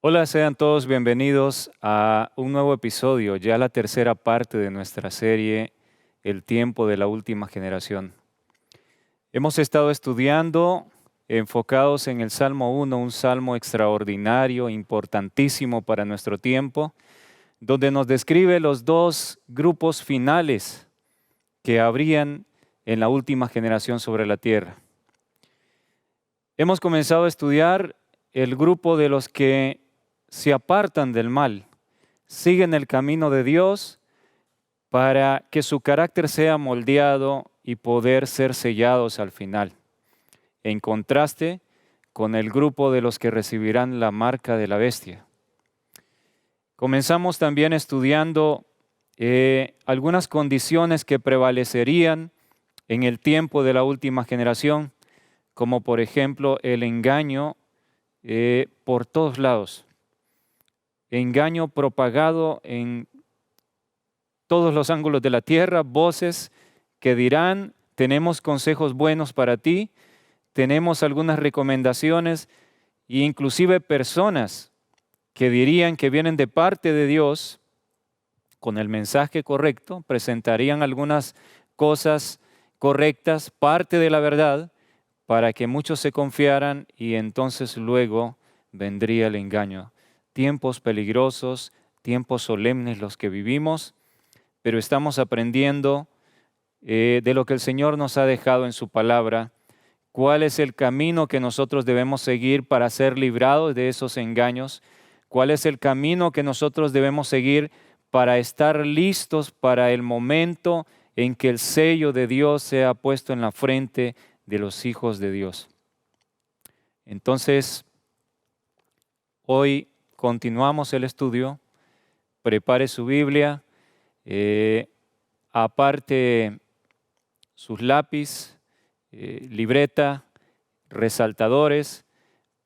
Hola, sean todos bienvenidos a un nuevo episodio, ya la tercera parte de nuestra serie El tiempo de la última generación. Hemos estado estudiando enfocados en el Salmo 1, un salmo extraordinario, importantísimo para nuestro tiempo, donde nos describe los dos grupos finales que habrían en la última generación sobre la tierra. Hemos comenzado a estudiar el grupo de los que se apartan del mal, siguen el camino de Dios para que su carácter sea moldeado y poder ser sellados al final. En contraste con el grupo de los que recibirán la marca de la bestia. Comenzamos también estudiando algunas condiciones que prevalecerían en el tiempo de la última generación, como por ejemplo el engaño por todos lados. Engaño propagado en todos los ángulos de la tierra, voces que dirán, tenemos consejos buenos para ti, tenemos algunas recomendaciones, e inclusive personas que dirían que vienen de parte de Dios, con el mensaje correcto, presentarían algunas cosas correctas, parte de la verdad, para que muchos se confiaran y entonces luego vendría el engaño. Tiempos peligrosos, tiempos solemnes los que vivimos, pero estamos aprendiendo de lo que el Señor nos ha dejado en su palabra, cuál es el camino que nosotros debemos seguir para ser librados de esos engaños, cuál es el camino que nosotros debemos seguir para estar listos para el momento en que el sello de Dios sea puesto en la frente de los hijos de Dios. Entonces, hoy continuamos el estudio. Prepare su Biblia, aparte sus lápiz, libreta, resaltadores,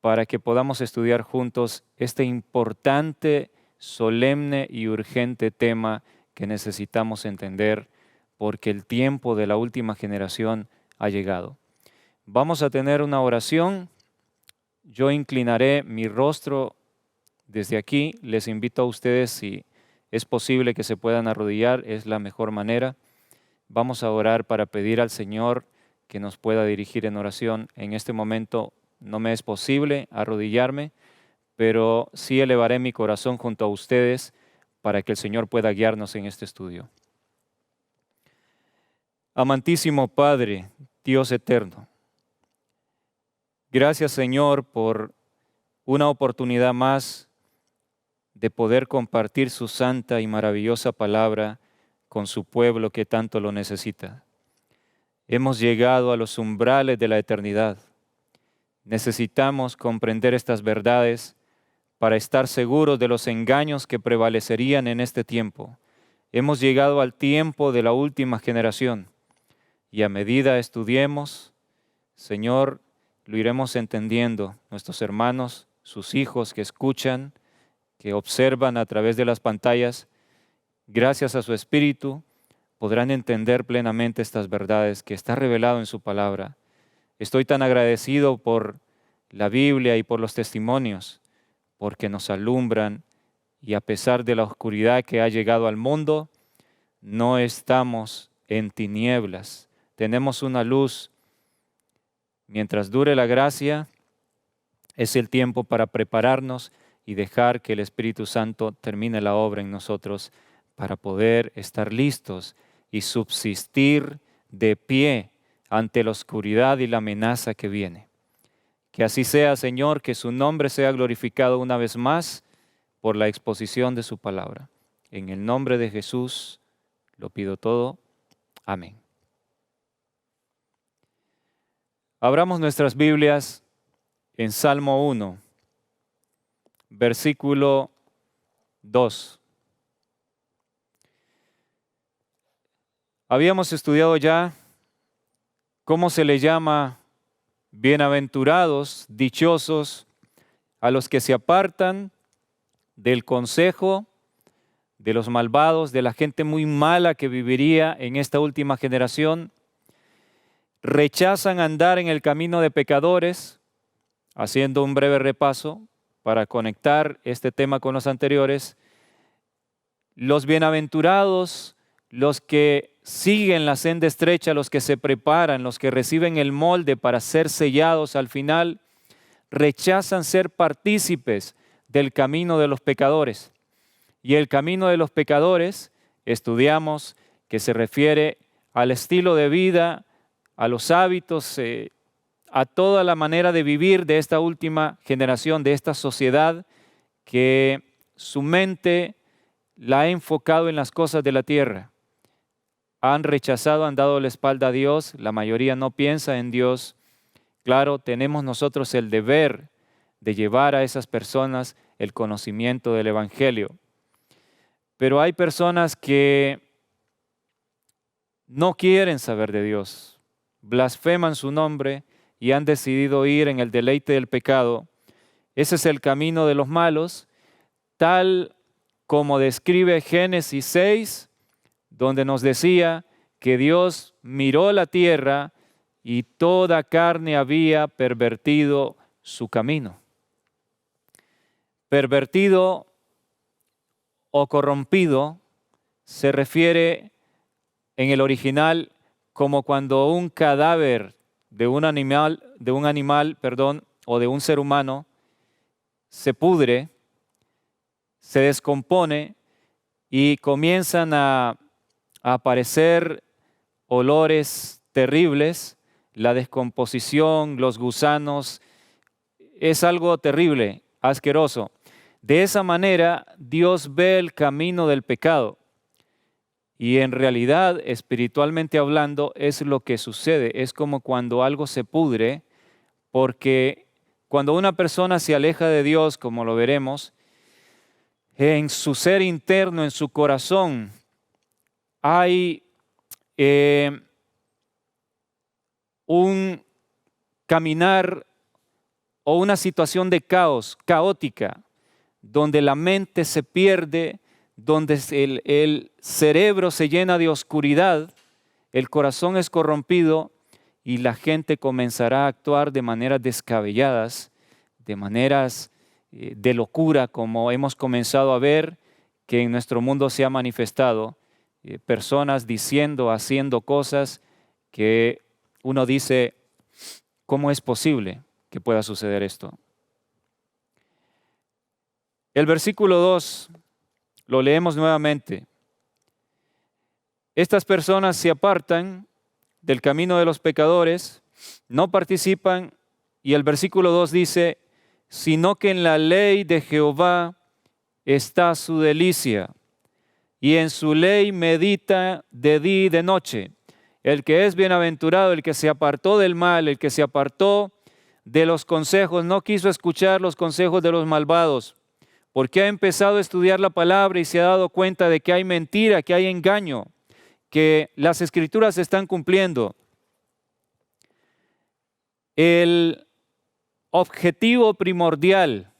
para que podamos estudiar juntos este importante, solemne y urgente tema que necesitamos entender, porque el tiempo de la última generación ha llegado. Vamos a tener una oración. Yo inclinaré mi rostro desde aquí. Les invito a ustedes, si es posible que se puedan arrodillar, es la mejor manera. Vamos a orar para pedir al Señor que nos pueda dirigir en oración. En este momento no me es posible arrodillarme, pero sí elevaré mi corazón junto a ustedes para que el Señor pueda guiarnos en este estudio. Amantísimo Padre, Dios eterno, gracias Señor por una oportunidad más de poder compartir su santa y maravillosa palabra con su pueblo que tanto lo necesita. Hemos llegado a los umbrales de la eternidad. Necesitamos comprender estas verdades para estar seguros de los engaños que prevalecerían en este tiempo. Hemos llegado al tiempo de la última generación y a medida estudiemos, Señor, lo iremos entendiendo. Nuestros hermanos, sus hijos que escuchan, que observan a través de las pantallas, gracias a su Espíritu, podrán entender plenamente estas verdades que está revelado en su palabra. Estoy tan agradecido por la Biblia y por los testimonios, porque nos alumbran y a pesar de la oscuridad que ha llegado al mundo, no estamos en tinieblas. Tenemos una luz. Mientras dure la gracia, es el tiempo para prepararnos y dejar que el Espíritu Santo termine la obra en nosotros para poder estar listos y subsistir de pie ante la oscuridad y la amenaza que viene. Que así sea, Señor, que su nombre sea glorificado una vez más por la exposición de su palabra. En el nombre de Jesús lo pido todo. Amén. Abramos nuestras Biblias en Salmo 1, versículo 2. Habíamos estudiado ya cómo se le llama bienaventurados, dichosos, a los que se apartan del consejo de los malvados, de la gente muy mala que viviría en esta última generación, rechazan andar en el camino de pecadores, haciendo un breve repaso para conectar este tema con los anteriores, los bienaventurados, los que siguen la senda estrecha, los que se preparan, los que reciben el molde para ser sellados al final, rechazan ser partícipes del camino de los pecadores. Y el camino de los pecadores, estudiamos que se refiere al estilo de vida, a los hábitos, a toda la manera de vivir de esta última generación, de esta sociedad que su mente la ha enfocado en las cosas de la tierra. Han rechazado, han dado la espalda a Dios, la mayoría no piensa en Dios. Claro, tenemos nosotros el deber de llevar a esas personas el conocimiento del Evangelio. Pero hay personas que no quieren saber de Dios, blasfeman su nombre y han decidido ir en el deleite del pecado. Ese es el camino de los malos, tal como describe Génesis 6, donde nos decía que Dios miró la tierra y toda carne había pervertido su camino. Pervertido o corrompido se refiere en el original como cuando un cadáver de un animal, o de un ser humano se pudre, se descompone y comienzan a aparecer olores terribles. La descomposición, los gusanos, es algo terrible, asqueroso. De esa manera, Dios ve el camino del pecado. Y en realidad, espiritualmente hablando, es lo que sucede. Es como cuando algo se pudre, porque cuando una persona se aleja de Dios, como lo veremos, en su ser interno, en su corazón, hay un caminar o una situación de caos, caótica, donde la mente se pierde, donde el cerebro se llena de oscuridad, el corazón es corrompido y la gente comenzará a actuar de maneras descabelladas, de maneras de locura, como hemos comenzado a ver que en nuestro mundo se ha manifestado, personas diciendo, haciendo cosas que uno dice, ¿cómo es posible que pueda suceder esto? El versículo 2 lo leemos nuevamente. Estas personas se apartan del camino de los pecadores, no participan, y el versículo 2 dice, sino que en la ley de Jehová está su delicia, y en su ley medita de día y de noche. El que es bienaventurado, el que se apartó del mal, el que se apartó de los consejos, no quiso escuchar los consejos de los malvados, porque ha empezado a estudiar la palabra y se ha dado cuenta de que hay mentira, que hay engaño, que las escrituras se están cumpliendo. El objetivo primordial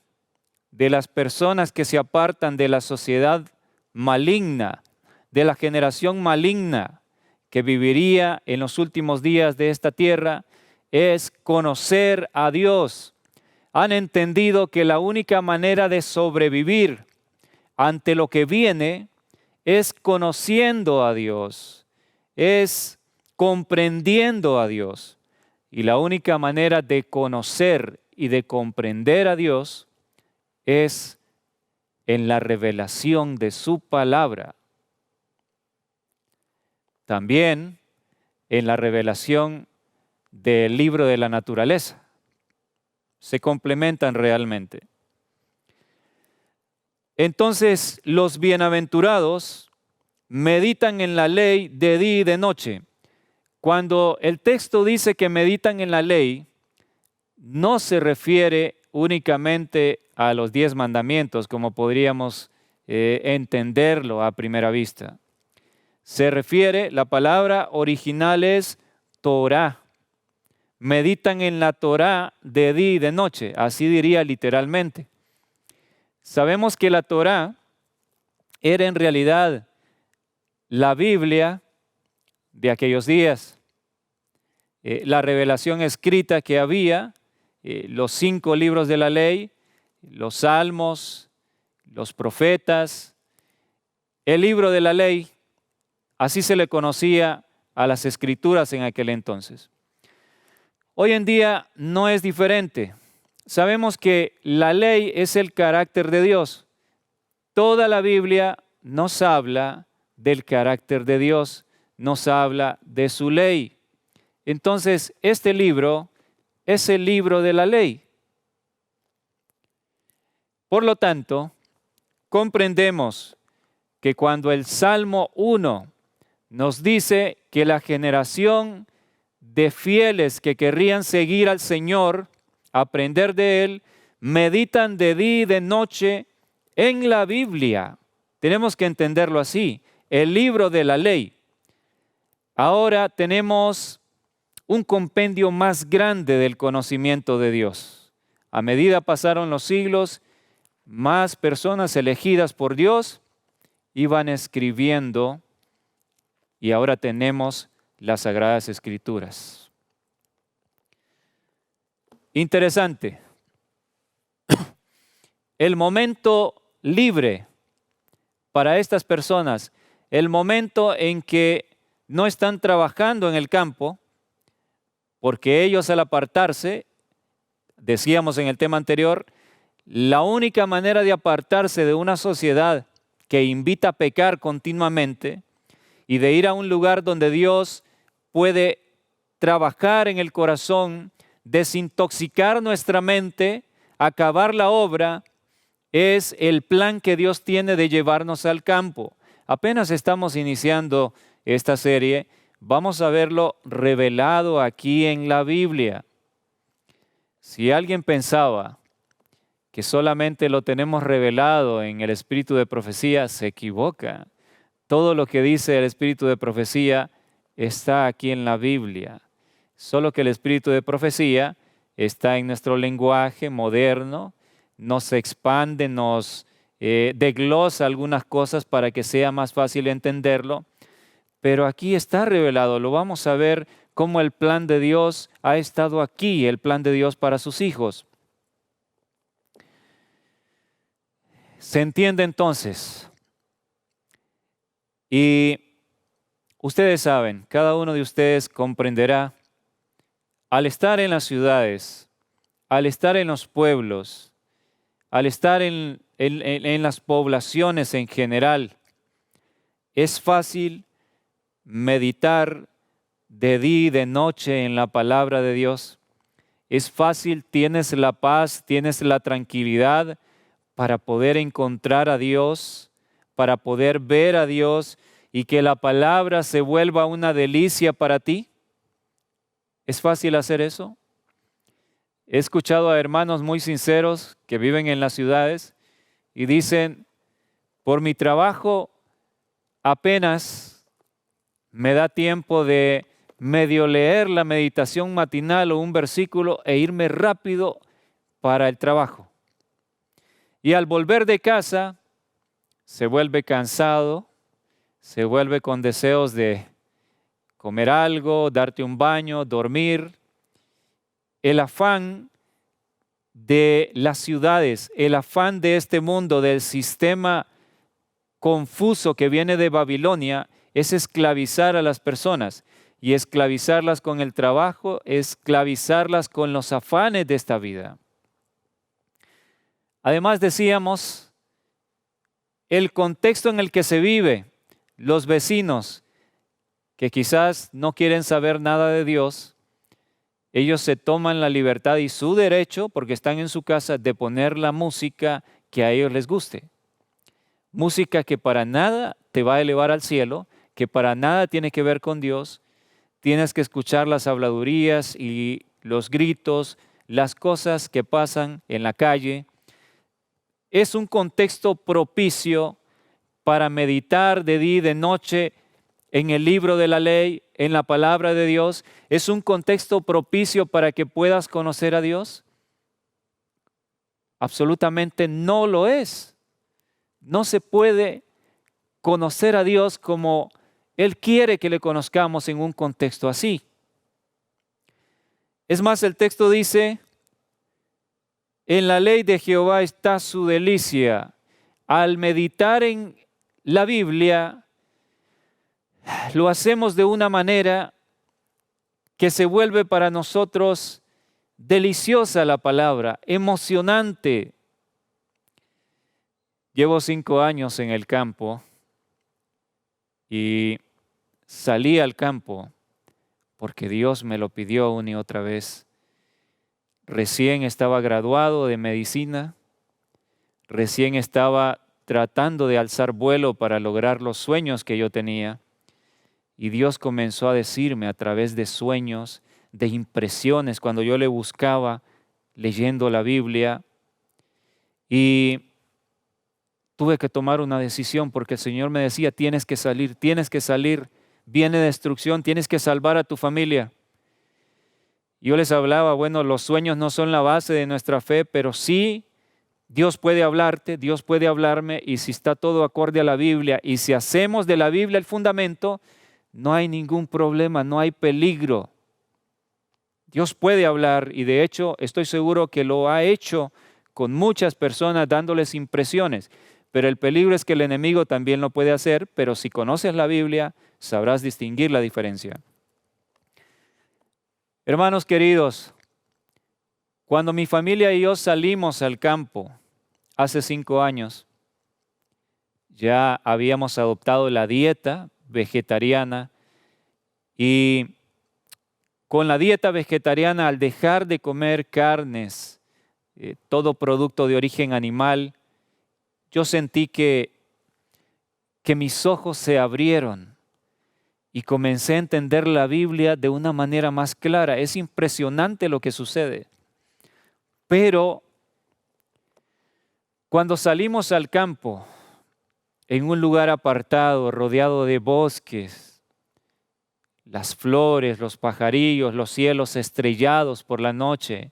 de las personas que se apartan de la sociedad maligna, de la generación maligna que viviría en los últimos días de esta tierra, es conocer a Dios. Han entendido que la única manera de sobrevivir ante lo que viene es conociendo a Dios, es comprendiendo a Dios. Y la única manera de conocer y de comprender a Dios es en la revelación de su palabra. También en la revelación del libro de la naturaleza. Se complementan realmente. Entonces, los bienaventurados meditan en la ley de día y de noche. Cuando el texto dice que meditan en la ley, no se refiere únicamente a los 10 mandamientos, como podríamos entenderlo a primera vista. Se refiere, la palabra original es Torah. Meditan en la Torah de día y de noche, así diría literalmente. Sabemos que la Torah era en realidad la Biblia de aquellos días. La revelación escrita que había, los 5 libros de la ley, los salmos, los profetas, el libro de la ley. Así se le conocía a las escrituras en aquel entonces. Hoy en día no es diferente. Sabemos que la ley es el carácter de Dios. Toda la Biblia nos habla del carácter de Dios, nos habla de su ley. Entonces, este libro es el libro de la ley. Por lo tanto, comprendemos que cuando el Salmo 1 nos dice que la generación de fieles que querrían seguir al Señor, aprender de Él, meditan de día y de noche en la Biblia. Tenemos que entenderlo así, el libro de la ley. Ahora tenemos un compendio más grande del conocimiento de Dios. A medida pasaron los siglos, más personas elegidas por Dios iban escribiendo y ahora tenemos las Sagradas Escrituras. Interesante. El momento libre para estas personas, el momento en que no están trabajando en el campo, porque ellos al apartarse, decíamos en el tema anterior, la única manera de apartarse de una sociedad que invita a pecar continuamente y de ir a un lugar donde Dios puede trabajar en el corazón, desintoxicar nuestra mente, acabar la obra, es el plan que Dios tiene de llevarnos al campo. Apenas estamos iniciando esta serie, vamos a verlo revelado aquí en la Biblia. Si alguien pensaba que solamente lo tenemos revelado en el espíritu de profecía, se equivoca. Todo lo que dice el espíritu de profecía está aquí en la Biblia. Solo que el espíritu de profecía está en nuestro lenguaje moderno, nos expande, nos desglosa algunas cosas para que sea más fácil entenderlo. Pero aquí está revelado, lo vamos a ver cómo el plan de Dios ha estado aquí, el plan de Dios para sus hijos. ¿Se entiende entonces? Y ustedes saben, cada uno de ustedes comprenderá, al estar en las ciudades, al estar en los pueblos, al estar en las poblaciones en general, es fácil meditar de día y de noche en la palabra de Dios. Es fácil, tienes la paz, tienes la tranquilidad para poder encontrar a Dios, para poder ver a Dios y que la palabra se vuelva una delicia para ti. ¿Es fácil hacer eso? He escuchado a hermanos muy sinceros que viven en las ciudades y dicen, por mi trabajo apenas me da tiempo de medio leer la meditación matinal o un versículo e irme rápido para el trabajo. Y al volver de casa, se vuelve cansado, se vuelve con deseos de comer algo, darte un baño, dormir. El afán de las ciudades, el afán de este mundo, del sistema confuso que viene de Babilonia, es esclavizar a las personas. Y esclavizarlas con el trabajo, esclavizarlas con los afanes de esta vida. Además decíamos, el contexto en el que se vive, los vecinos que quizás no quieren saber nada de Dios, ellos se toman la libertad y su derecho, porque están en su casa, de poner la música que a ellos les guste. Música que para nada te va a elevar al cielo, que para nada tiene que ver con Dios. Tienes que escuchar las habladurías y los gritos, las cosas que pasan en la calle. Es un contexto propicio para meditar de día y de noche en el libro de la ley, en la palabra de Dios. ¿Es un contexto propicio para que puedas conocer a Dios? Absolutamente no lo es. No se puede conocer a Dios como Él quiere que le conozcamos en un contexto así. Es más, el texto dice, En la ley de Jehová está su delicia. Al meditar en la Biblia, lo hacemos de una manera que se vuelve para nosotros deliciosa la palabra, emocionante. Llevo 5 años en el campo y salí al campo porque Dios me lo pidió una y otra vez. Recién estaba graduado de medicina, recién estaba tratando de alzar vuelo para lograr los sueños que yo tenía. Y Dios comenzó a decirme a través de sueños, de impresiones, cuando yo le buscaba leyendo la Biblia. Y tuve que tomar una decisión porque el Señor me decía, tienes que salir, viene destrucción, tienes que salvar a tu familia. Yo les hablaba, bueno, los sueños no son la base de nuestra fe, pero sí Dios puede hablarte, Dios puede hablarme, y si está todo acorde a la Biblia, y si hacemos de la Biblia el fundamento, no hay ningún problema, no hay peligro. Dios puede hablar, y de hecho estoy seguro que lo ha hecho con muchas personas dándoles impresiones, pero el peligro es que el enemigo también lo puede hacer, pero si conoces la Biblia, sabrás distinguir la diferencia. Hermanos queridos, cuando mi familia y yo salimos al campo hace 5 años, ya habíamos adoptado la dieta vegetariana, y con la dieta vegetariana, al dejar de comer carnes, todo producto de origen animal, yo sentí que mis ojos se abrieron y comencé a entender la Biblia de una manera más clara. Es impresionante lo que sucede. Pero cuando salimos al campo, en un lugar apartado, rodeado de bosques, las flores, los pajarillos, los cielos estrellados por la noche,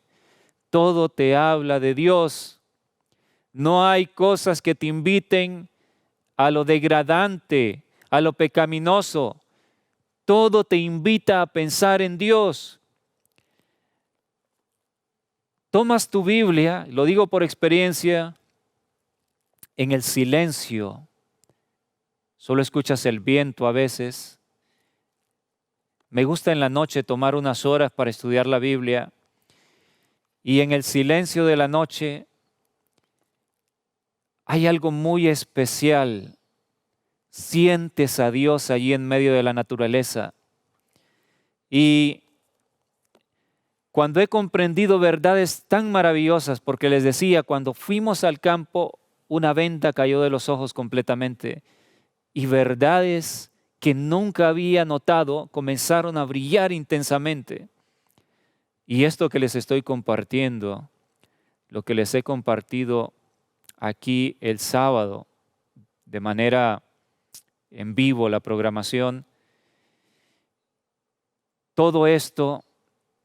todo te habla de Dios. No hay cosas que te inviten a lo degradante, a lo pecaminoso. Todo te invita a pensar en Dios. Tomas tu Biblia, lo digo por experiencia, en el silencio. Solo escuchas el viento a veces. Me gusta en la noche tomar unas horas para estudiar la Biblia, y en el silencio de la noche hay algo muy especial. Sientes a Dios allí en medio de la naturaleza. Y cuando he comprendido verdades tan maravillosas, porque les decía, cuando fuimos al campo, una venda cayó de los ojos completamente, y verdades que nunca había notado comenzaron a brillar intensamente. Y esto que les estoy compartiendo, lo que les he compartido aquí el sábado, de manera en vivo, la programación, todo esto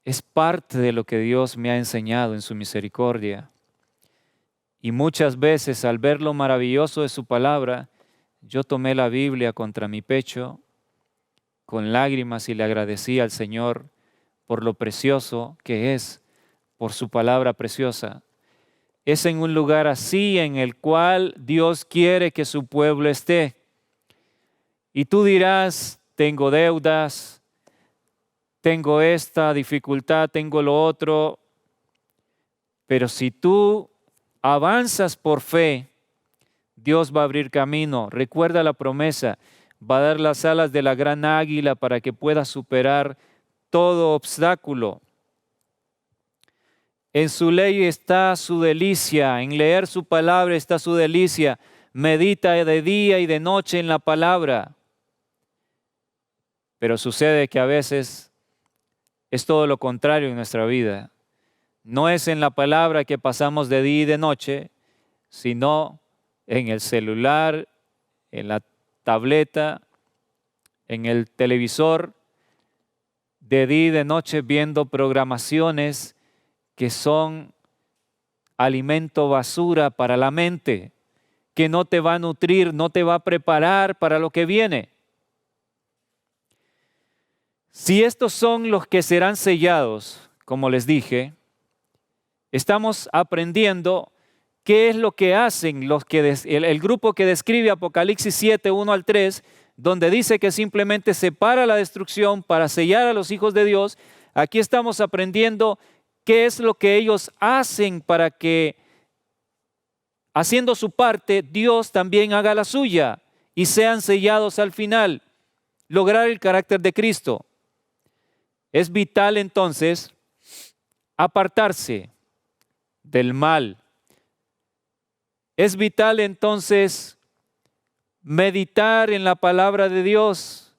es parte de lo que Dios me ha enseñado en su misericordia. Y muchas veces, al ver lo maravilloso de su palabra, yo tomé la Biblia contra mi pecho con lágrimas y le agradecí al Señor por lo precioso que es, por su palabra preciosa. Es en un lugar así en el cual Dios quiere que su pueblo esté. Y tú dirás, tengo deudas, tengo esta dificultad, tengo lo otro. Pero si tú avanzas por fe, Dios va a abrir camino. Recuerda la promesa, va a dar las alas de la gran águila para que puedas superar todo obstáculo. En su ley está su delicia, en leer su palabra está su delicia. Medita de día y de noche en la palabra. Pero sucede que a veces es todo lo contrario en nuestra vida. No es en la palabra que pasamos de día y de noche, sino en el celular, en la tableta, en el televisor, de día y de noche viendo programaciones que son alimento basura para la mente, que no te va a nutrir, no te va a preparar para lo que viene. Si estos son los que serán sellados, como les dije, Estamos aprendiendo qué es lo que hacen el grupo que describe Apocalipsis 7, 1 al 3, donde dice que simplemente separa la destrucción para sellar a los hijos de Dios. Aquí estamos aprendiendo qué es lo que ellos hacen para que, haciendo su parte, Dios también haga la suya y sean sellados al final, lograr el carácter de Cristo. Es vital entonces apartarse del mal. Es vital entonces meditar en la palabra de Dios,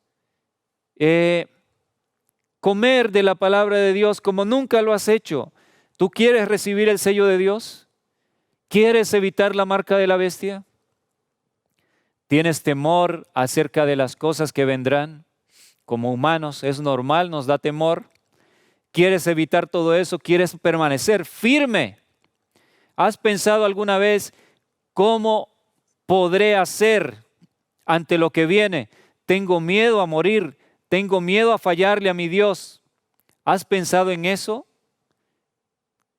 comer de la palabra de Dios como nunca lo has hecho. ¿Tú quieres recibir el sello de Dios? ¿Quieres evitar la marca de la bestia? ¿Tienes temor acerca de las cosas que vendrán? Como humanos es normal, nos da temor. ¿Quieres evitar todo eso? ¿Quieres permanecer firme? ¿Has pensado alguna vez cómo podré hacer ante lo que viene? Tengo miedo a morir, tengo miedo a fallarle a mi Dios. ¿Has pensado en eso?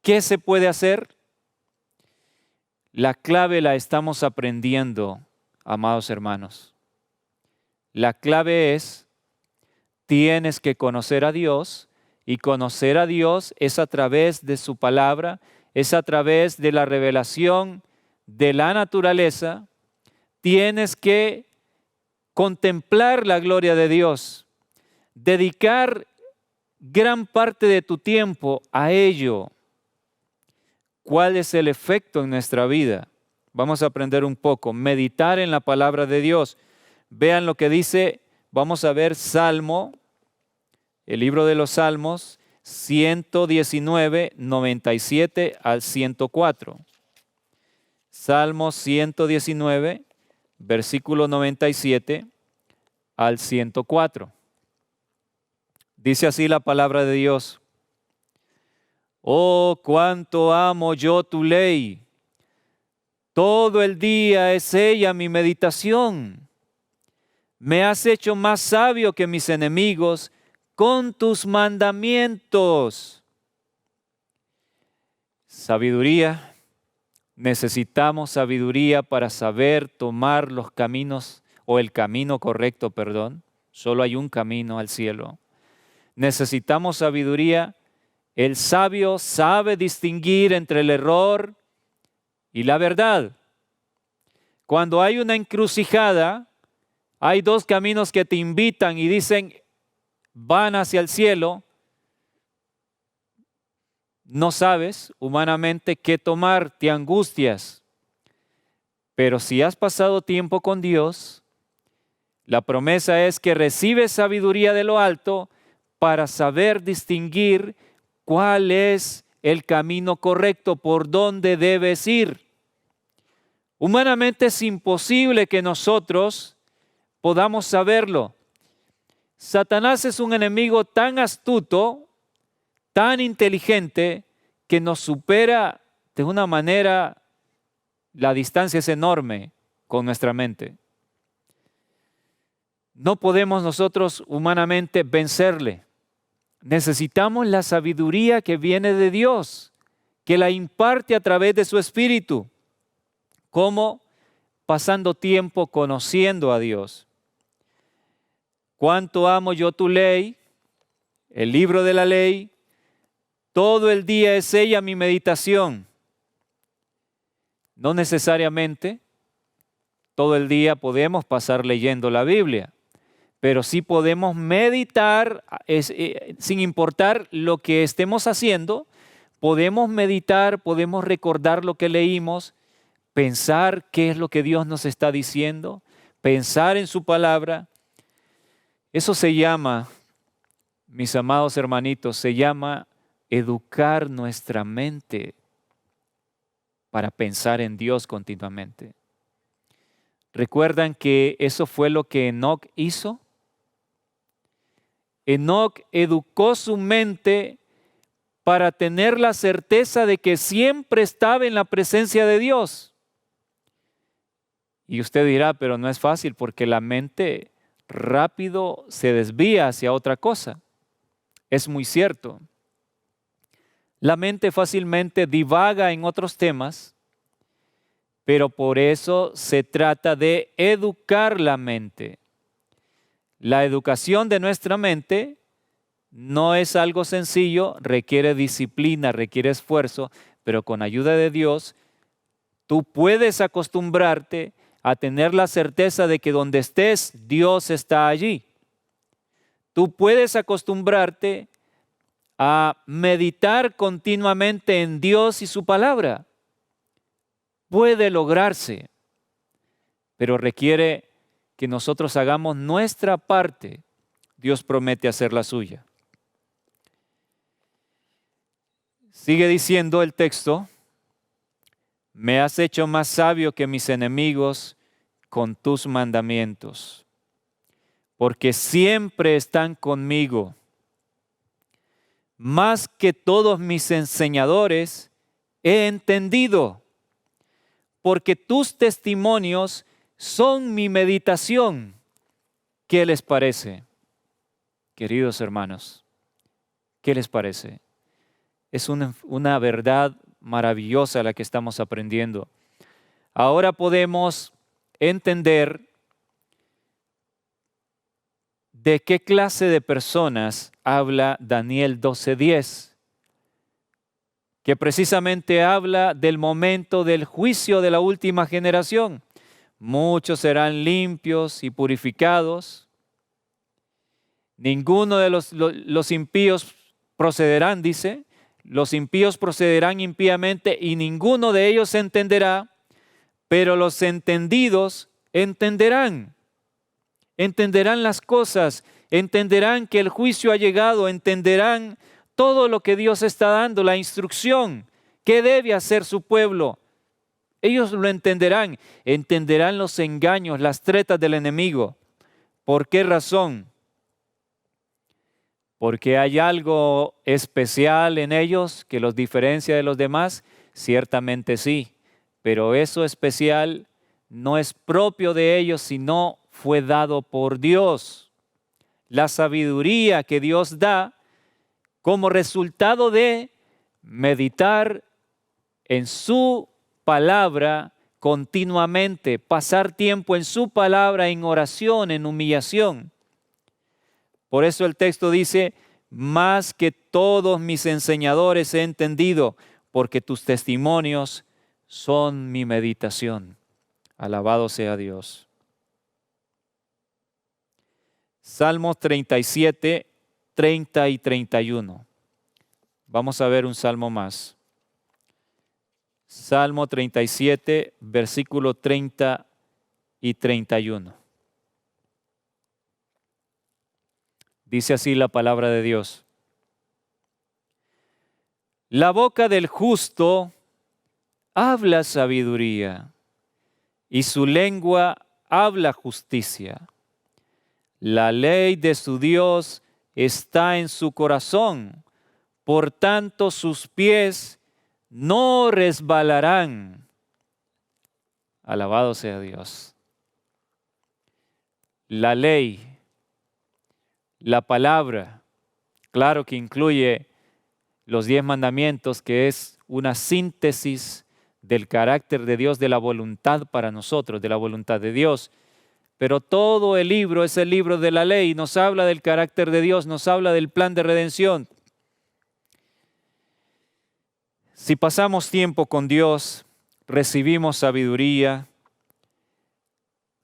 ¿Qué se puede hacer? La clave la estamos aprendiendo, amados hermanos. La clave es, tienes que conocer a Dios, y conocer a Dios es a través de su palabra, es a través de la revelación de la naturaleza. Tienes que contemplar la gloria de Dios, dedicar gran parte de tu tiempo a ello. ¿Cuál es el efecto en nuestra vida? Vamos a aprender un poco, meditar en la palabra de Dios. Vean lo que dice, vamos a ver Salmo, el libro de los Salmos, 119, 97 al 104. Salmo 119, versículo 97 al 104. Dice así la palabra de Dios. Oh, cuánto amo yo tu ley. Todo el día es ella mi meditación. Me has hecho más sabio que mis enemigos con tus mandamientos. Sabiduría. Necesitamos sabiduría para saber tomar los caminos, o el camino correcto, perdón. Solo hay un camino al cielo. Necesitamos sabiduría. El sabio sabe distinguir entre el error y la verdad. Cuando hay una encrucijada, hay dos caminos que te invitan y dicen, van hacia el cielo. No sabes humanamente qué tomar, te angustias. Pero si has pasado tiempo con Dios, la promesa es que recibes sabiduría de lo alto para saber distinguir cuál es el camino correcto, por dónde debes ir. Humanamente es imposible que nosotros podamos saberlo. Satanás es un enemigo tan astuto, tan inteligente, que nos supera de una manera, la distancia es enorme con nuestra mente. No podemos nosotros humanamente vencerle. Necesitamos la sabiduría que viene de Dios, que la imparte a través de su Espíritu. ¿Cómo? Pasando tiempo conociendo a Dios. Cuánto amo yo tu ley, el libro de la ley. Todo el día es ella mi meditación. No necesariamente todo el día podemos pasar leyendo la Biblia, pero sí podemos meditar, sin importar lo que estemos haciendo, podemos meditar, podemos recordar lo que leímos, pensar qué es lo que Dios nos está diciendo, pensar en su palabra. Eso se llama, mis amados hermanitos, se llama educar nuestra mente para pensar en Dios continuamente. ¿Recuerdan que eso fue lo que Enoc hizo? Enoc educó su mente para tener la certeza de que siempre estaba en la presencia de Dios. Y usted dirá, pero no es fácil porque la mente rápido se desvía hacia otra cosa. Es muy cierto. La mente fácilmente divaga en otros temas, pero por eso se trata de educar la mente. La educación de nuestra mente no es algo sencillo, requiere disciplina, requiere esfuerzo, pero con ayuda de Dios, tú puedes acostumbrarte a tener la certeza de que donde estés, Dios está allí. Tú puedes acostumbrarte a meditar continuamente en Dios y su palabra. Puede lograrse, pero requiere que nosotros hagamos nuestra parte. Dios promete hacer la suya. Sigue diciendo el texto: me has hecho más sabio que mis enemigos con tus mandamientos, porque siempre están conmigo. Más que todos mis enseñadores he entendido, porque tus testimonios son mi meditación. ¿Qué les parece, queridos hermanos? ¿Qué les parece? Es una verdad maravillosa la que estamos aprendiendo. Ahora podemos entender de qué clase de personas habla Daniel 12:10, que precisamente habla del momento del juicio de la última generación. Muchos serán limpios y purificados. Ninguno de los impíos procederán, dice. Los impíos procederán impíamente y ninguno de ellos entenderá, pero los entendidos entenderán. Entenderán las cosas, entenderán que el juicio ha llegado, entenderán todo lo que Dios está dando, la instrucción que debe hacer su pueblo. Ellos lo entenderán, entenderán los engaños, las tretas del enemigo. ¿Por qué razón? ¿Porque hay algo especial en ellos que los diferencia de los demás? Ciertamente sí, pero eso especial no es propio de ellos, sino fue dado por Dios. La sabiduría que Dios da como resultado de meditar en su palabra continuamente, pasar tiempo en su palabra, en oración, en humillación. Por eso el texto dice: más que todos mis enseñadores he entendido, porque tus testimonios son mi meditación. Alabado sea Dios. Salmos 37, 30 y 31. Vamos a ver un salmo más. Salmo 37, versículo 30 y 31. Dice así la palabra de Dios: la boca del justo habla sabiduría, y su lengua habla justicia. La ley de su Dios está en su corazón, por tanto sus pies no resbalarán. Alabado sea Dios. La ley, la palabra, claro que incluye los 10 mandamientos, que es una síntesis del carácter de Dios, de la voluntad para nosotros, de la voluntad de Dios. Pero todo el libro es el libro de la ley, nos habla del carácter de Dios, nos habla del plan de redención. Si pasamos tiempo con Dios, recibimos sabiduría,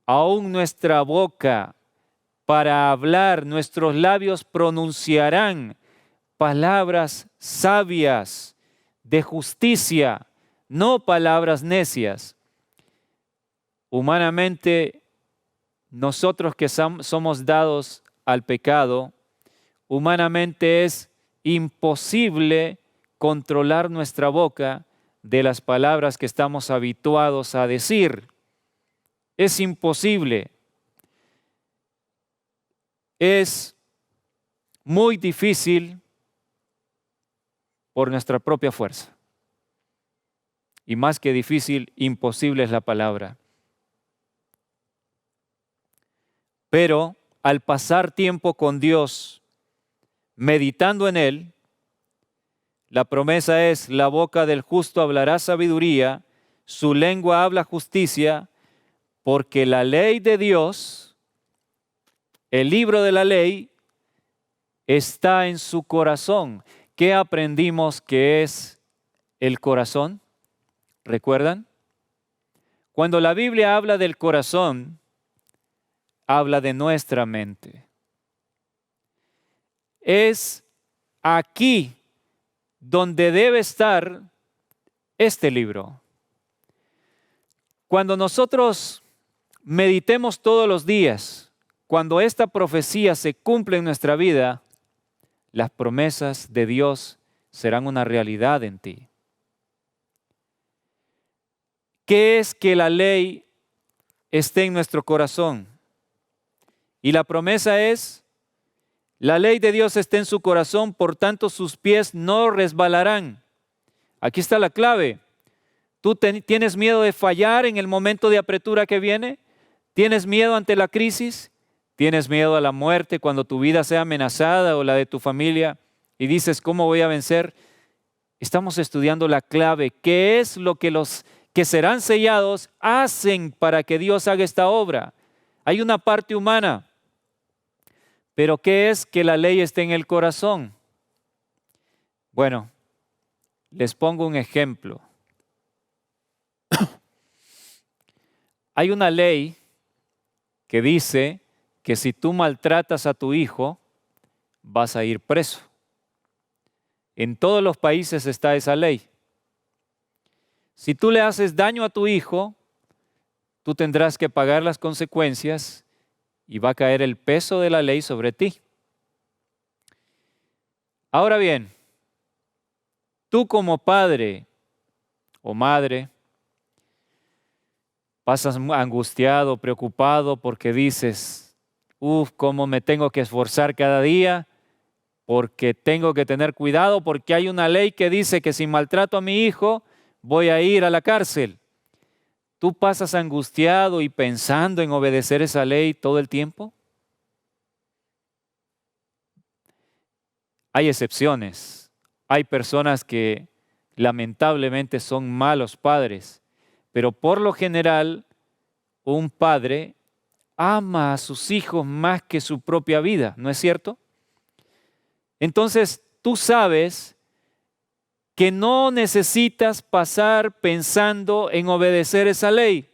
aún nuestra boca para hablar, nuestros labios pronunciarán palabras sabias de justicia, no palabras necias. Humanamente, nosotros que somos dados al pecado, humanamente es imposible controlar nuestra boca de las palabras que estamos habituados a decir. Es imposible. Es muy difícil por nuestra propia fuerza. Y más que difícil, imposible es la palabra. Pero al pasar tiempo con Dios, meditando en Él, La promesa es: la boca del justo hablará sabiduría, su lengua habla justicia, porque la ley de Dios, el libro de la ley, está en su corazón. ¿Qué aprendimos que es el corazón? ¿Recuerdan? Cuando la Biblia habla del corazón, habla de nuestra mente. Es aquí donde debe estar este libro. Cuando nosotros meditemos todos los días, cuando esta profecía se cumple en nuestra vida, las promesas de Dios serán una realidad en ti. ¿Qué es que la ley esté en nuestro corazón? Y la promesa es: la ley de Dios está en su corazón, por tanto sus pies no resbalarán. Aquí está la clave. ¿Tú tienes miedo de fallar en el momento de apretura que viene? ¿Tienes miedo ante la crisis? ¿Tienes miedo a la muerte cuando tu vida sea amenazada o la de tu familia? Y dices, ¿cómo voy a vencer? Estamos estudiando la clave. ¿Qué es lo que los que serán sellados hacen para que Dios haga esta obra? Hay una parte humana. Pero ¿qué es que la ley esté en el corazón? Bueno, les pongo un ejemplo. Hay una ley que dice que si tú maltratas a tu hijo, vas a ir preso. En todos los países está esa ley. Si tú le haces daño a tu hijo, tú tendrás que pagar las consecuencias y va a caer el peso de la ley sobre ti. Ahora bien, tú como padre o madre, pasas angustiado, preocupado porque dices, cómo me tengo que esforzar cada día, porque tengo que tener cuidado, porque hay una ley que dice que si maltrato a mi hijo, voy a ir a la cárcel. ¿Tú pasas angustiado y pensando en obedecer esa ley todo el tiempo? Hay excepciones. Hay personas que lamentablemente son malos padres, pero por lo general, un padre ama a sus hijos más que su propia vida, ¿no es cierto? Entonces, tú sabes que no necesitas pasar pensando en obedecer esa ley.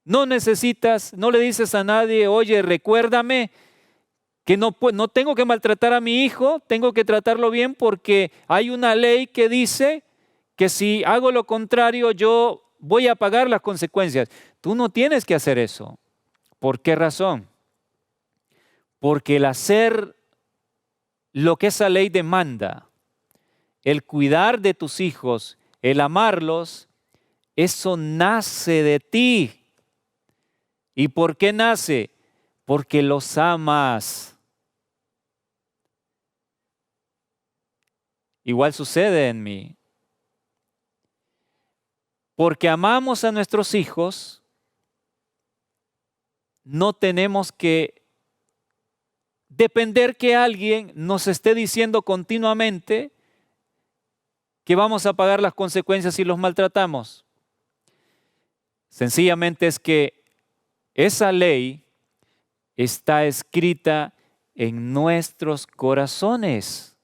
No necesitas, no le dices a nadie, oye, recuérdame que no tengo que maltratar a mi hijo, tengo que tratarlo bien porque hay una ley que dice que si hago lo contrario yo voy a pagar las consecuencias. Tú no tienes que hacer eso. ¿Por qué razón? Porque el hacer lo que esa ley demanda, el cuidar de tus hijos, el amarlos, eso nace de ti. ¿Y por qué nace? Porque los amas. Igual sucede en mí. Porque amamos a nuestros hijos, no tenemos que depender que alguien nos esté diciendo continuamente que vamos a pagar las consecuencias si los maltratamos. Sencillamente es que esa ley está escrita en nuestros corazones.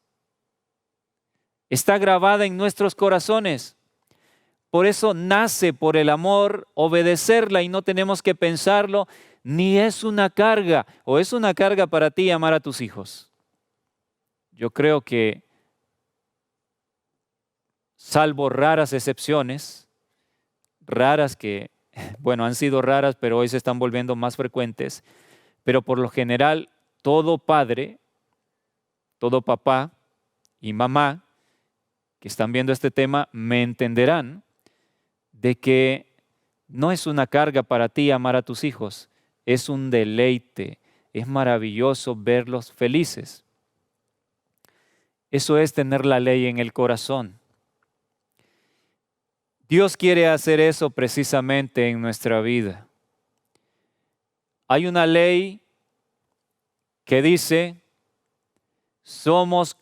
Está grabada en nuestros corazones. Por eso nace por el amor obedecerla y no tenemos que pensarlo, ni es una carga, o es una carga para ti amar a tus hijos. Yo creo que, salvo raras excepciones, raras que, bueno, han sido raras, pero hoy se están volviendo más frecuentes, pero por lo general, todo padre, todo papá y mamá que están viendo este tema me entenderán de que no es una carga para ti amar a tus hijos, es un deleite, es maravilloso verlos felices. Eso es tener la ley en el corazón. Dios quiere hacer eso precisamente en nuestra vida. Hay una ley que dice, somos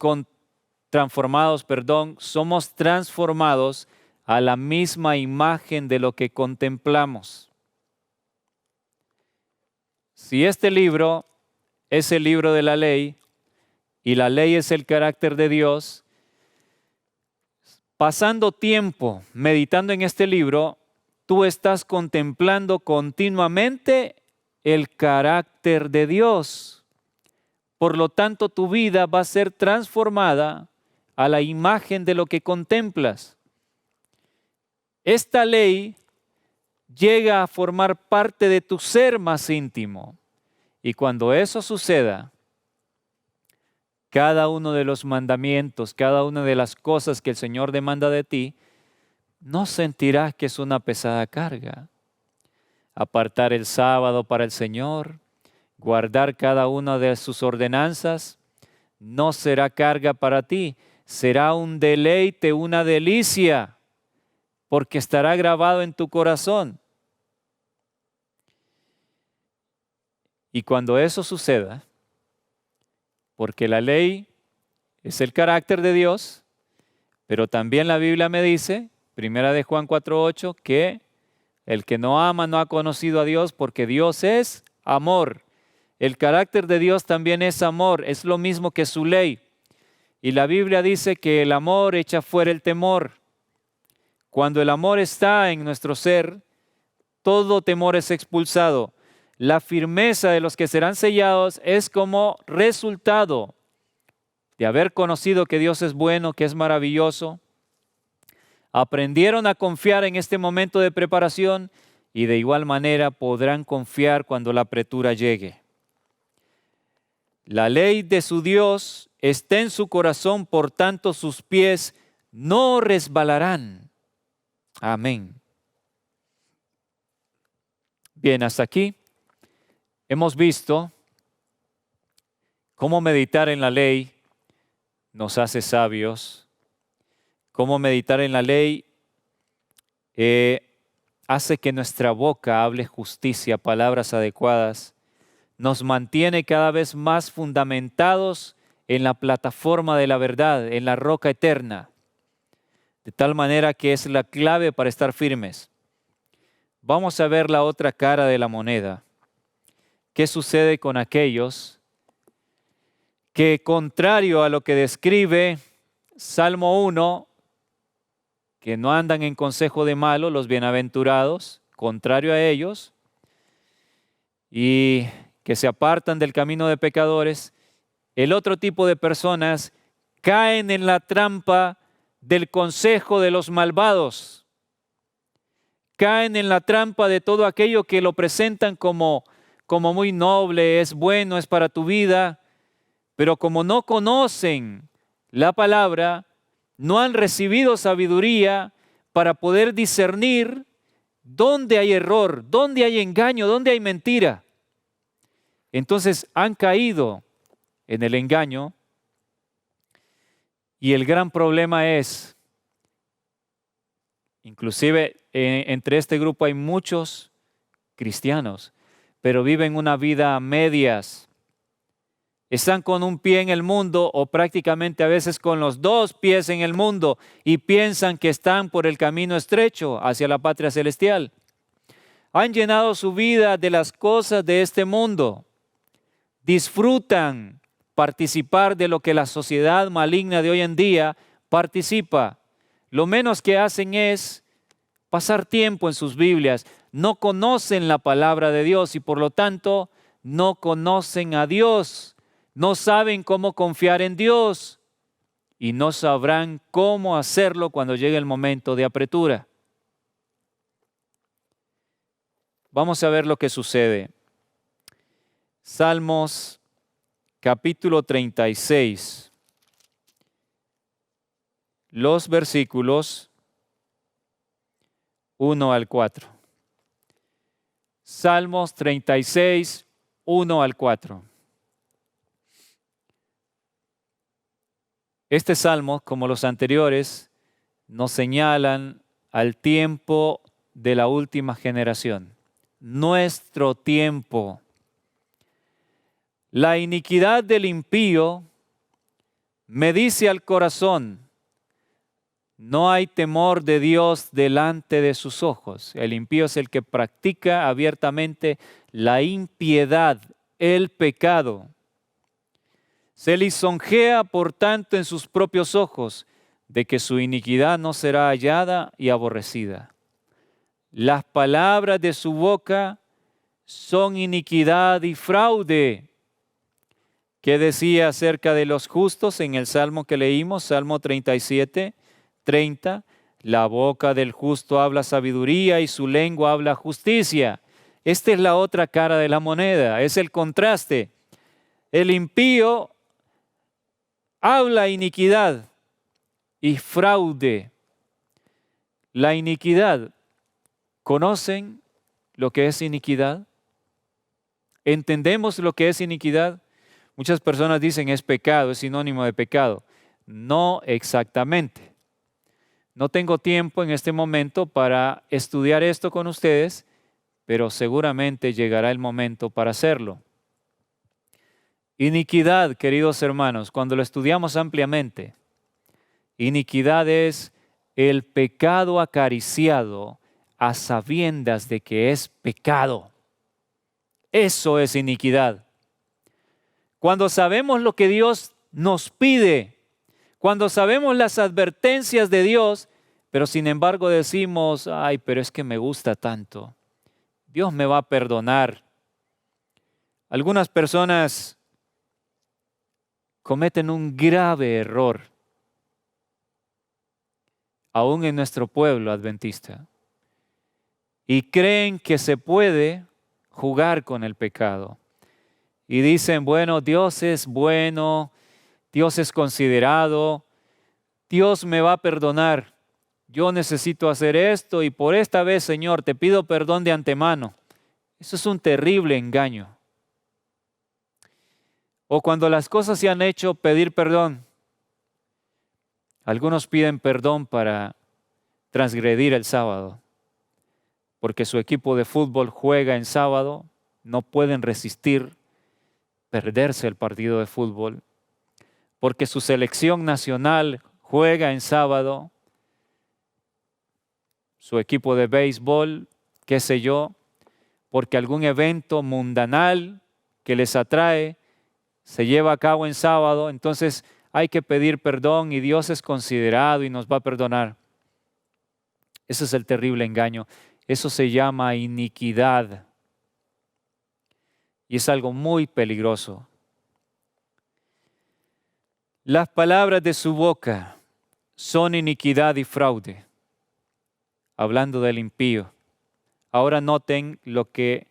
somos transformados a la misma imagen de lo que contemplamos. Si este libro es el libro de la ley y la ley es el carácter de Dios, pasando tiempo meditando en este libro, tú estás contemplando continuamente el carácter de Dios. Por lo tanto, tu vida va a ser transformada a la imagen de lo que contemplas. Esta ley llega a formar parte de tu ser más íntimo. Y cuando eso suceda, cada uno de los mandamientos, cada una de las cosas que el Señor demanda de ti, no sentirás que es una pesada carga. Apartar el sábado para el Señor, guardar cada una de sus ordenanzas, no será carga para ti, será un deleite, una delicia, porque estará grabado en tu corazón. Y cuando eso suceda, porque la ley es el carácter de Dios, pero también la Biblia me dice, 1 de Juan 4:8, que el que no ama no ha conocido a Dios porque Dios es amor. El carácter de Dios también es amor, es lo mismo que su ley. Y la Biblia dice que el amor echa fuera el temor. Cuando el amor está en nuestro ser, todo temor es expulsado. La firmeza de los que serán sellados es como resultado de haber conocido que Dios es bueno, que es maravilloso. Aprendieron a confiar en este momento de preparación y de igual manera podrán confiar cuando la apretura llegue. La ley de su Dios está en su corazón, por tanto sus pies no resbalarán. Amén. Bien, hasta aquí hemos visto cómo meditar en la ley nos hace sabios, cómo meditar en la ley hace que nuestra boca hable justicia, palabras adecuadas, nos mantiene cada vez más fundamentados en la plataforma de la verdad, en la roca eterna, de tal manera que es la clave para estar firmes. Vamos a ver la otra cara de la moneda. ¿Qué sucede con aquellos que, contrario a lo que describe Salmo 1, que no andan en consejo de malo, los bienaventurados, contrario a ellos, y que se apartan del camino de pecadores, el otro tipo de personas caen en la trampa del consejo de los malvados, caen en la trampa de todo aquello que lo presentan como muy noble, es bueno, es para tu vida, pero como no conocen la palabra, no han recibido sabiduría para poder discernir dónde hay error, dónde hay engaño, dónde hay mentira. Entonces han caído en el engaño y el gran problema es, inclusive entre este grupo hay muchos cristianos, pero viven una vida a medias. Están con un pie en el mundo o prácticamente a veces con los dos pies en el mundo y piensan que están por el camino estrecho hacia la patria celestial. Han llenado su vida de las cosas de este mundo. Disfrutan participar de lo que la sociedad maligna de hoy en día participa. Lo menos que hacen es pasar tiempo en sus Biblias. No conocen la palabra de Dios y por lo tanto no conocen a Dios. No saben cómo confiar en Dios y no sabrán cómo hacerlo cuando llegue el momento de apretura. Vamos a ver lo que sucede. Salmos capítulo 36. Los versículos 1 al 4. Salmos 36, 1 al 4. Este salmo, como los anteriores, nos señalan al tiempo de la última generación, nuestro tiempo. La iniquidad del impío me dice al corazón, no hay temor de Dios delante de sus ojos. El impío es el que practica abiertamente la impiedad, el pecado. Se lisonjea, por tanto, en sus propios ojos, de que su iniquidad no será hallada y aborrecida. Las palabras de su boca son iniquidad y fraude. ¿Qué decía acerca de los justos en el Salmo que leímos? Salmo 37, 30. La boca del justo habla sabiduría y su lengua habla justicia. Esta es la otra cara de la moneda, es el contraste. El impío habla iniquidad y fraude. La iniquidad, ¿conocen lo que es iniquidad? ¿Entendemos lo que es iniquidad? Muchas personas dicen es pecado, es sinónimo de pecado. No exactamente. No tengo tiempo en este momento para estudiar esto con ustedes, pero seguramente llegará el momento para hacerlo. Iniquidad, queridos hermanos, cuando lo estudiamos ampliamente, iniquidad es el pecado acariciado a sabiendas de que es pecado. Eso es iniquidad. Cuando sabemos lo que Dios nos pide, cuando sabemos las advertencias de Dios, pero sin embargo decimos, ay, pero es que me gusta tanto, Dios me va a perdonar. Algunas personas cometen un grave error, aún en nuestro pueblo adventista, y creen que se puede jugar con el pecado. Y dicen, bueno, Dios es bueno, Dios es considerado, Dios me va a perdonar. Yo necesito hacer esto y por esta vez, Señor, te pido perdón de antemano. Eso es un terrible engaño. O cuando las cosas se han hecho, pedir perdón. Algunos piden perdón para transgredir el sábado, porque su equipo de fútbol juega en sábado, no pueden resistir perderse el partido de fútbol, porque su selección nacional juega en sábado, su equipo de béisbol, qué sé yo, porque algún evento mundanal que les atrae se lleva a cabo en sábado, entonces hay que pedir perdón y Dios es considerado y nos va a perdonar. Ese es el terrible engaño. Eso se llama iniquidad y es algo muy peligroso. Las palabras de su boca son iniquidad y fraude, hablando del impío. Ahora noten lo que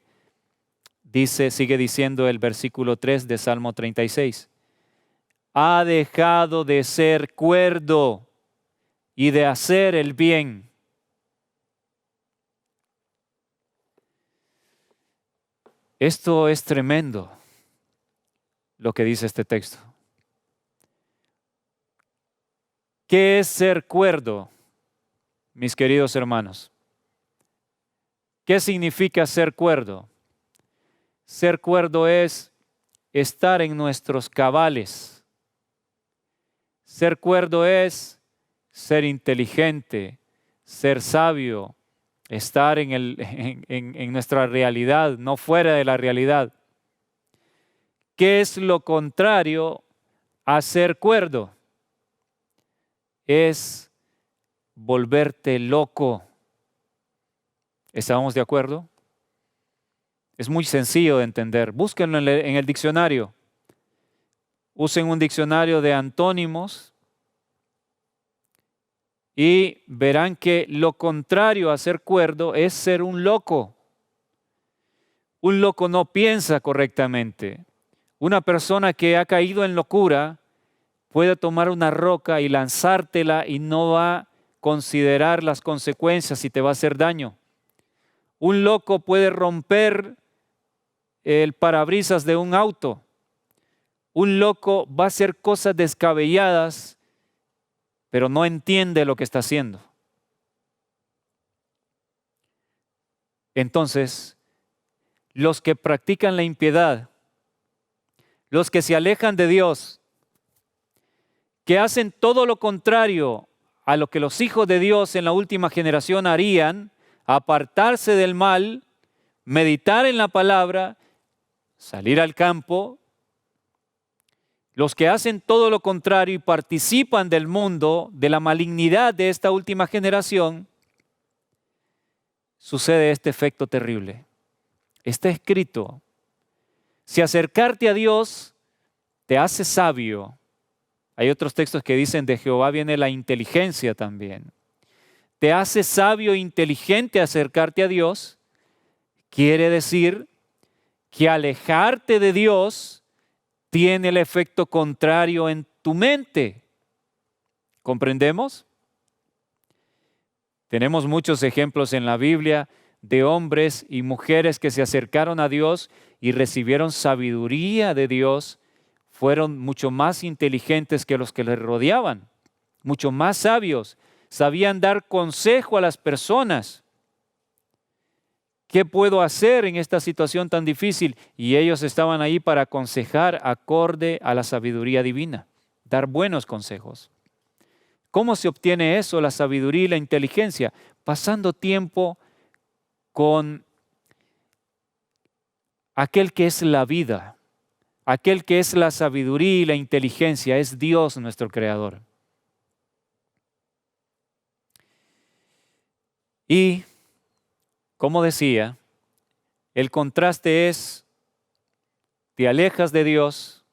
sigue diciendo el versículo 3 de Salmo 36. Ha dejado de ser cuerdo y de hacer el bien. Esto es tremendo, lo que dice este texto. ¿Qué es ser cuerdo, mis queridos hermanos? ¿Qué significa ser cuerdo? Ser cuerdo es estar en nuestros cabales. Ser cuerdo es ser inteligente, ser sabio, estar en nuestra realidad, no fuera de la realidad. ¿Qué es lo contrario a ser cuerdo? Es volverte loco. ¿Estamos de acuerdo? Es muy sencillo de entender. Búsquenlo en el diccionario. Usen un diccionario de antónimos y verán que lo contrario a ser cuerdo es ser un loco. Un loco no piensa correctamente. Una persona que ha caído en locura puede tomar una roca y lanzártela y no va a considerar las consecuencias y te va a hacer daño. Un loco puede romper el parabrisas de un auto. Un loco va a hacer cosas descabelladas, pero no entiende lo que está haciendo. Entonces, los que practican la impiedad, los que se alejan de Dios, que hacen todo lo contrario a lo que los hijos de Dios en la última generación harían, apartarse del mal, meditar en la palabra, salir al campo. Los que hacen todo lo contrario y participan del mundo, de la malignidad de esta última generación, sucede este efecto terrible. Está escrito, si acercarte a Dios te hace sabio. Hay otros textos que dicen de Jehová viene la inteligencia también. Te hace sabio e inteligente acercarte a Dios. Quiere decir que alejarte de Dios tiene el efecto contrario en tu mente. ¿Comprendemos? Tenemos muchos ejemplos en la Biblia de hombres y mujeres que se acercaron a Dios y recibieron sabiduría de Dios. Fueron mucho más inteligentes que los que les rodeaban, mucho más sabios. Sabían dar consejo a las personas. ¿Qué puedo hacer en esta situación tan difícil? Y ellos estaban ahí para aconsejar acorde a la sabiduría divina, dar buenos consejos. ¿Cómo se obtiene eso, la sabiduría y la inteligencia? Pasando tiempo con aquel que es la vida, aquel que es la sabiduría y la inteligencia, es Dios nuestro Creador. Y, como decía, el contraste es, te alejas de Dios,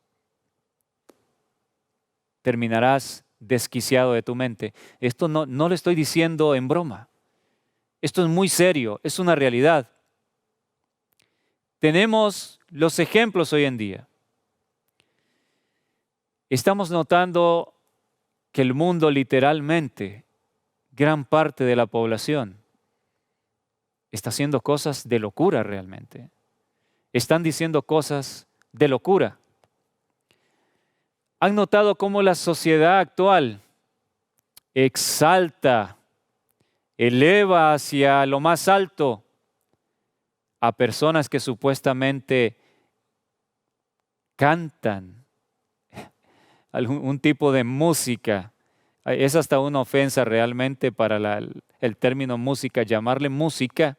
terminarás desquiciado de tu mente. Esto no lo estoy diciendo en broma. Esto es muy serio, es una realidad. Tenemos los ejemplos hoy en día. Estamos notando que el mundo literalmente, gran parte de la población, está haciendo cosas de locura realmente. Están diciendo cosas de locura. ¿Han notado cómo la sociedad actual exalta, eleva hacia lo más alto a personas que supuestamente cantan algún tipo de música? Es hasta una ofensa realmente para el término música, llamarle música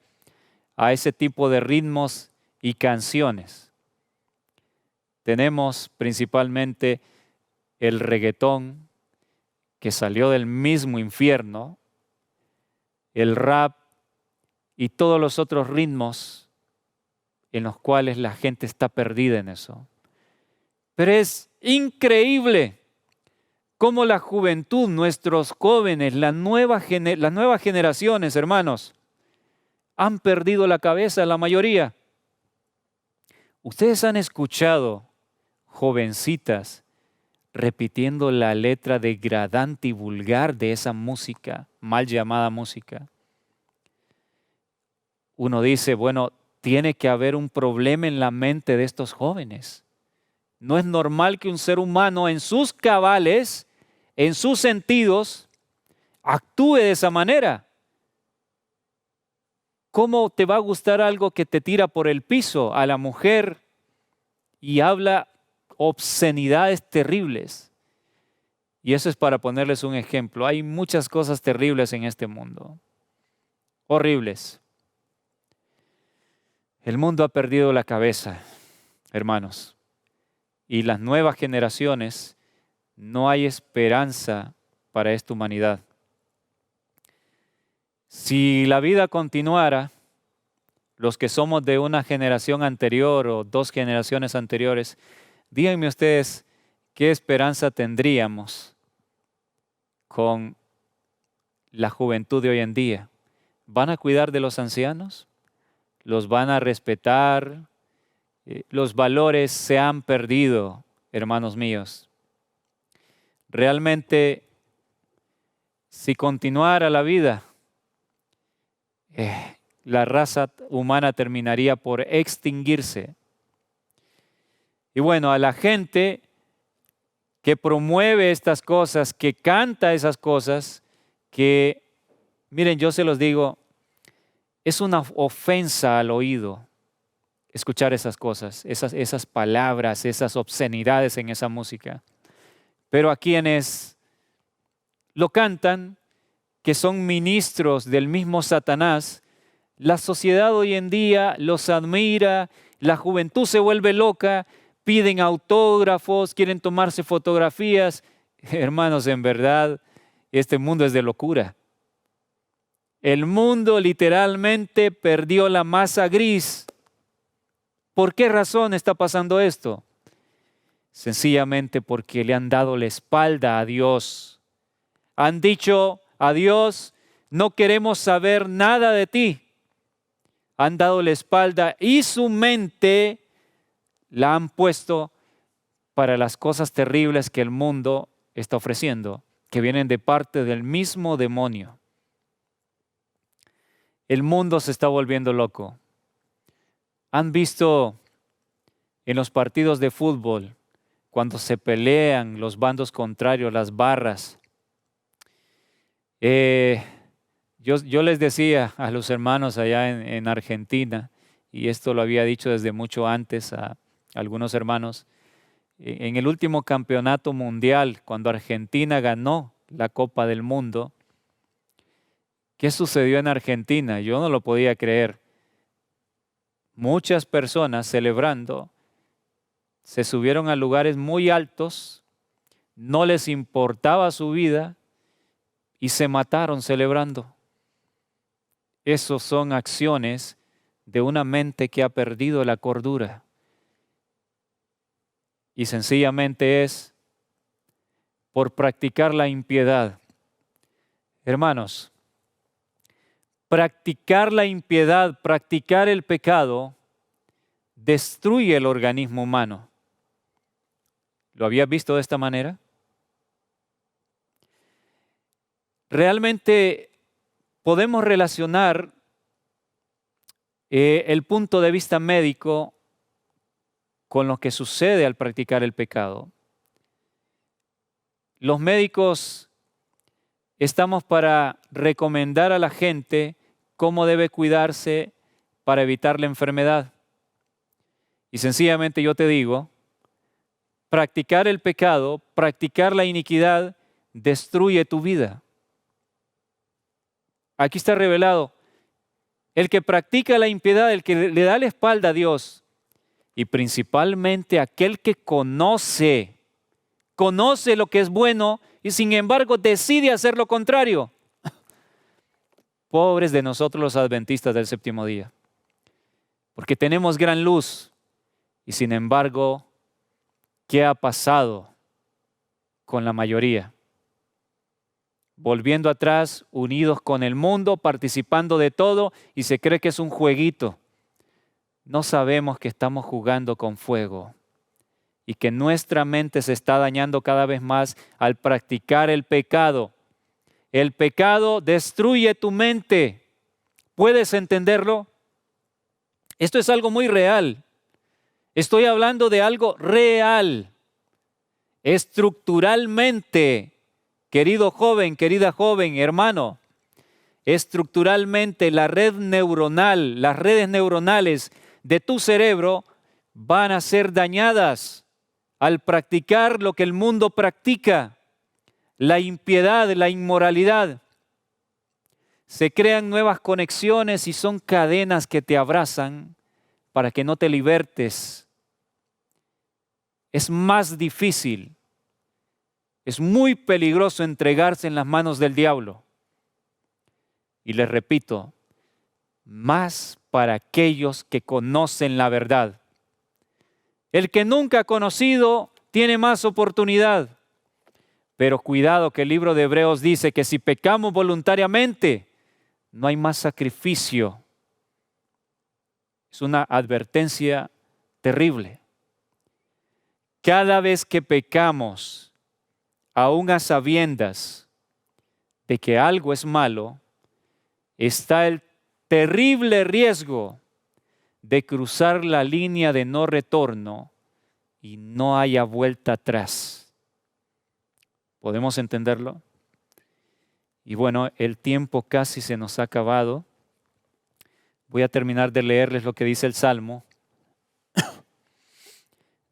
a ese tipo de ritmos y canciones. Tenemos principalmente el reggaetón, que salió del mismo infierno, el rap y todos los otros ritmos en los cuales la gente está perdida en eso. Pero es increíble cómo la juventud, nuestros jóvenes, las nuevas generaciones, hermanos, han perdido la cabeza la mayoría. Ustedes han escuchado jovencitas repitiendo la letra degradante y vulgar de esa música, mal llamada música. Uno dice, bueno, tiene que haber un problema en la mente de estos jóvenes. No es normal que un ser humano en sus cabales, en sus sentidos, actúe de esa manera. ¿Cómo te va a gustar algo que te tira por el piso a la mujer y habla obscenidades terribles? Y eso es para ponerles un ejemplo. Hay muchas cosas terribles en este mundo. Horribles. El mundo ha perdido la cabeza, hermanos. Y las nuevas generaciones, no hay esperanza para esta humanidad. Si la vida continuara, los que somos de una generación anterior o 2 generaciones anteriores, díganme ustedes qué esperanza tendríamos con la juventud de hoy en día. ¿Van a cuidar de los ancianos? ¿Los van a respetar? Los valores se han perdido, hermanos míos. Realmente, si continuara la vida, la raza humana terminaría por extinguirse. Y bueno, a la gente que promueve estas cosas, que canta esas cosas, que, miren, yo se los digo, es una ofensa al oído escuchar esas cosas, esas palabras, esas obscenidades en esa música. Pero a quienes lo cantan, que son ministros del mismo Satanás, la sociedad hoy en día los admira, la juventud se vuelve loca, piden autógrafos, quieren tomarse fotografías. Hermanos, en verdad, este mundo es de locura. El mundo literalmente perdió la masa gris. ¿Por qué razón está pasando esto? Sencillamente porque le han dado la espalda a Dios. Han dicho a Dios, no queremos saber nada de ti. Han dado la espalda y su mente la han puesto para las cosas terribles que el mundo está ofreciendo, que vienen de parte del mismo demonio. El mundo se está volviendo loco. ¿Han visto en los partidos de fútbol, cuando se pelean los bandos contrarios, las barras? Yo les decía a los hermanos allá en Argentina, y esto lo había dicho desde mucho antes a algunos hermanos, en el último campeonato mundial, cuando Argentina ganó la Copa del Mundo, ¿qué sucedió en Argentina? Yo no lo podía creer. Muchas personas celebrando se subieron a lugares muy altos, no les importaba su vida y se mataron celebrando. Esos son acciones de una mente que ha perdido la cordura. Y sencillamente es por practicar la impiedad. Hermanos, practicar la impiedad, practicar el pecado, destruye el organismo humano. ¿Lo habías visto de esta manera? Realmente podemos relacionar el punto de vista médico con lo que sucede al practicar el pecado. Los médicos estamos para recomendar a la gente cómo debe cuidarse para evitar la enfermedad. Y sencillamente yo te digo, practicar el pecado, practicar la iniquidad, destruye tu vida. Aquí está revelado. El que practica la impiedad, el que le da la espalda a Dios, y principalmente aquel que conoce lo que es bueno y sin embargo decide hacer lo contrario. Pobres de nosotros los adventistas del séptimo día, porque tenemos gran luz y sin embargo, ¿qué ha pasado con la mayoría? Volviendo atrás, unidos con el mundo, participando de todo y se cree que es un jueguito. No sabemos que estamos jugando con fuego y que nuestra mente se está dañando cada vez más al practicar el pecado. El pecado destruye tu mente. ¿Puedes entenderlo? Esto es algo muy real. Estoy hablando de algo real. Estructuralmente, querido joven, querida joven, hermano, estructuralmente la red neuronal, las redes neuronales de tu cerebro van a ser dañadas al practicar lo que el mundo practica, la impiedad, la inmoralidad. Se crean nuevas conexiones y son cadenas que te abrazan para que no te libertes. Es más difícil, es muy peligroso entregarse en las manos del diablo. Y les repito, más para aquellos que conocen la verdad. El que nunca ha conocido tiene más oportunidad. Pero cuidado que el libro de Hebreos dice que si pecamos voluntariamente, no hay más sacrificio. Es una advertencia terrible. Cada vez que pecamos, aun a sabiendas de que algo es malo, está el terrible riesgo de cruzar la línea de no retorno y no haya vuelta atrás. ¿Podemos entenderlo? Y bueno, el tiempo casi se nos ha acabado. Voy a terminar de leerles lo que dice el Salmo.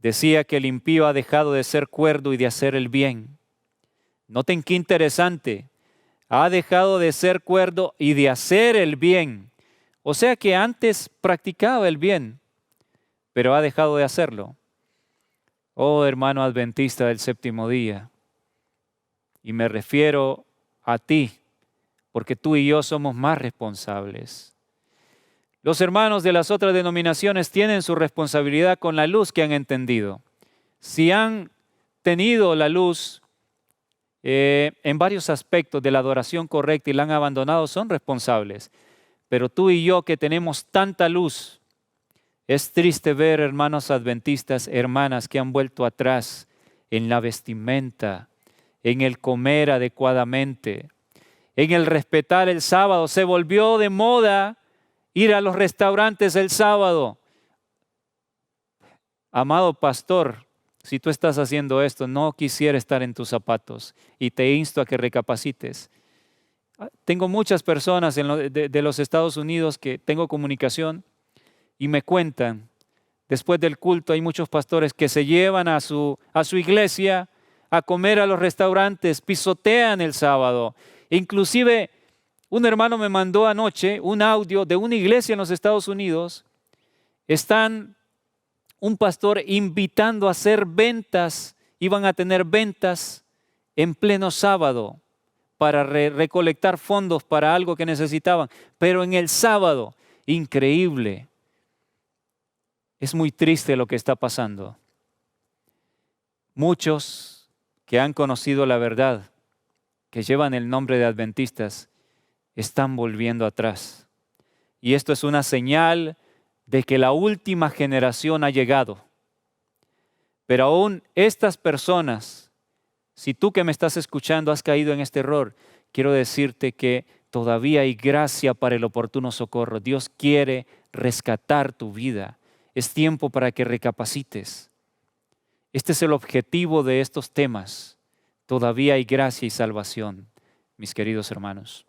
decía que el impío ha dejado de ser cuerdo y de hacer el bien. Noten qué interesante. Ha dejado de ser cuerdo y de hacer el bien. O sea que antes practicaba el bien, pero ha dejado de hacerlo. Oh, hermano adventista del séptimo día, y me refiero a ti, porque tú y yo somos más responsables. Los hermanos de las otras denominaciones tienen su responsabilidad con la luz que han entendido. Si han tenido la luz en varios aspectos de la adoración correcta y la han abandonado, son responsables. Pero tú y yo que tenemos tanta luz, es triste ver hermanos adventistas, hermanas que han vuelto atrás en la vestimenta, en el comer adecuadamente, en el respetar el sábado. Se volvió de moda ir a los restaurantes el sábado. Amado pastor, si tú estás haciendo esto, no quisiera estar en tus zapatos y te insto a que recapacites. Tengo muchas personas de los Estados Unidos que tengo comunicación y me cuentan, después del culto hay muchos pastores que se llevan a su iglesia a comer a los restaurantes, pisotean el sábado. Inclusive un hermano me mandó anoche un audio de una iglesia en los Estados Unidos. Están un pastor invitando a hacer ventas, iban a tener ventas en pleno sábado para recolectar fondos para algo que necesitaban, pero en el sábado, increíble. Es muy triste lo que está pasando. Muchos que han conocido la verdad, que llevan el nombre de adventistas, están volviendo atrás. Y esto es una señal de que la última generación ha llegado. Pero aún estas personas, si tú que me estás escuchando has caído en este error, quiero decirte que todavía hay gracia para el oportuno socorro. Dios quiere rescatar tu vida. Es tiempo para que recapacites. Este es el objetivo de estos temas. Todavía hay gracia y salvación, mis queridos hermanos.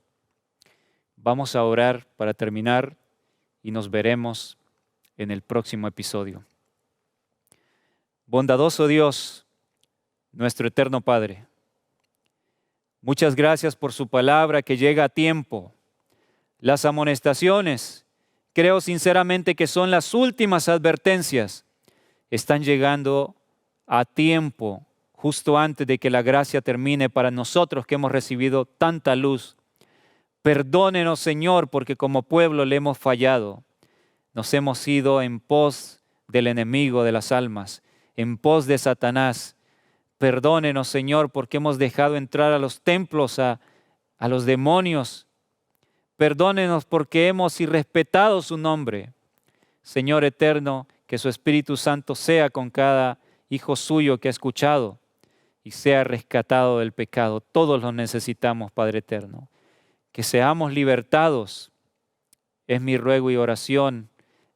Vamos a orar para terminar y nos veremos en el próximo episodio. Bondadoso Dios, nuestro eterno Padre, muchas gracias por su palabra que llega a tiempo. Las amonestaciones, creo sinceramente que son las últimas advertencias, están llegando a tiempo, justo antes de que la gracia termine para nosotros que hemos recibido tanta luz. Perdónenos, Señor, porque como pueblo le hemos fallado. Nos hemos ido en pos del enemigo de las almas, en pos de Satanás. Perdónenos, Señor, porque hemos dejado entrar a los templos a los demonios. Perdónenos porque hemos irrespetado su nombre. Señor eterno, que su Espíritu Santo sea con cada hijo suyo que ha escuchado y sea rescatado del pecado. Todos lo necesitamos, Padre eterno. Que seamos libertados es mi ruego y oración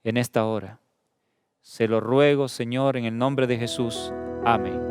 en esta hora. Se lo ruego, Señor, en el nombre de Jesús. Amén.